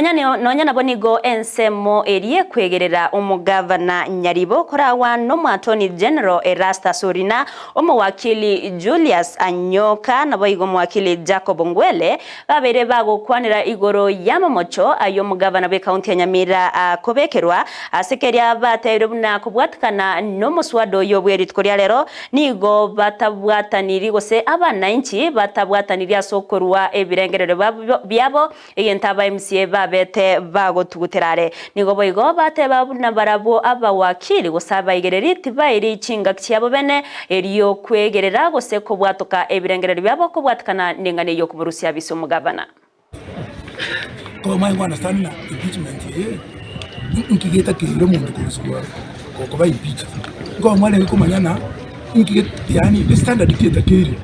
Nonya nabonigo ensemo erie kwegerera umugavana Nyaribo korawa no Attorney General Erasta Sorina wakili Julius Anyoka naboigo mwakili Jacob Ngwele babere bagokwanira igoro yamamocho ayo mugavana be county ya Nyamira kobekerwa asekeria batero na kubwatkana no muswado yobweritko lya lero nigo batabwataniri gose abana inchi batabwataniri asokorwa ebirengerero byabo egentaba MCA bete bagotuguterare nigo boigo bate babuna barabo abawakili gusaba igereriti bairi chinga cyabo bene eriyo kwegerera gose ko bwatoka ebirengerero byabo ko bwatkana nengane yo kuburusia biso mugavana ko mai ngwana sana impeachment nkigeta kiro mundu kuruswa ko ba impeach ngo mwana ko manyana nkigeta yani the standard kigeta kire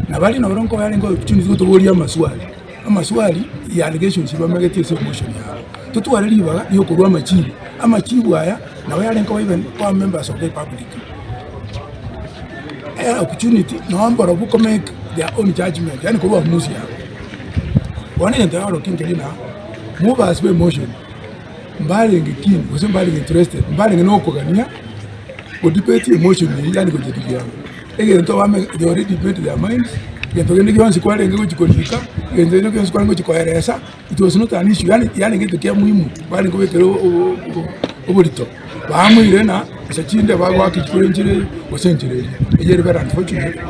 na bali na barongo yale ngo opportunity to bori amaswali ya allegations bamagete se motion ya tutwara libaga yo kurwa amachibu aya na yale ngo even kwa members of the public opportunity no ambara buko make their own judgment yani kurwa musi ya wana ndaro kingelina movers be motion mbali ngikini kusemba mbali interested mbali nokogania ko debate emotion yani ko jidibya egento wame they already debate their minds gento gende kwansi kwale ngeko chikolika gento ngeko kwansi kwale ngeko chikoeresa it was not an issue yani ngito kya muhimu bali ngobekero obolito bamwire na sachinde bagwa kichikolenjire osenjire ejeri vera unfortunately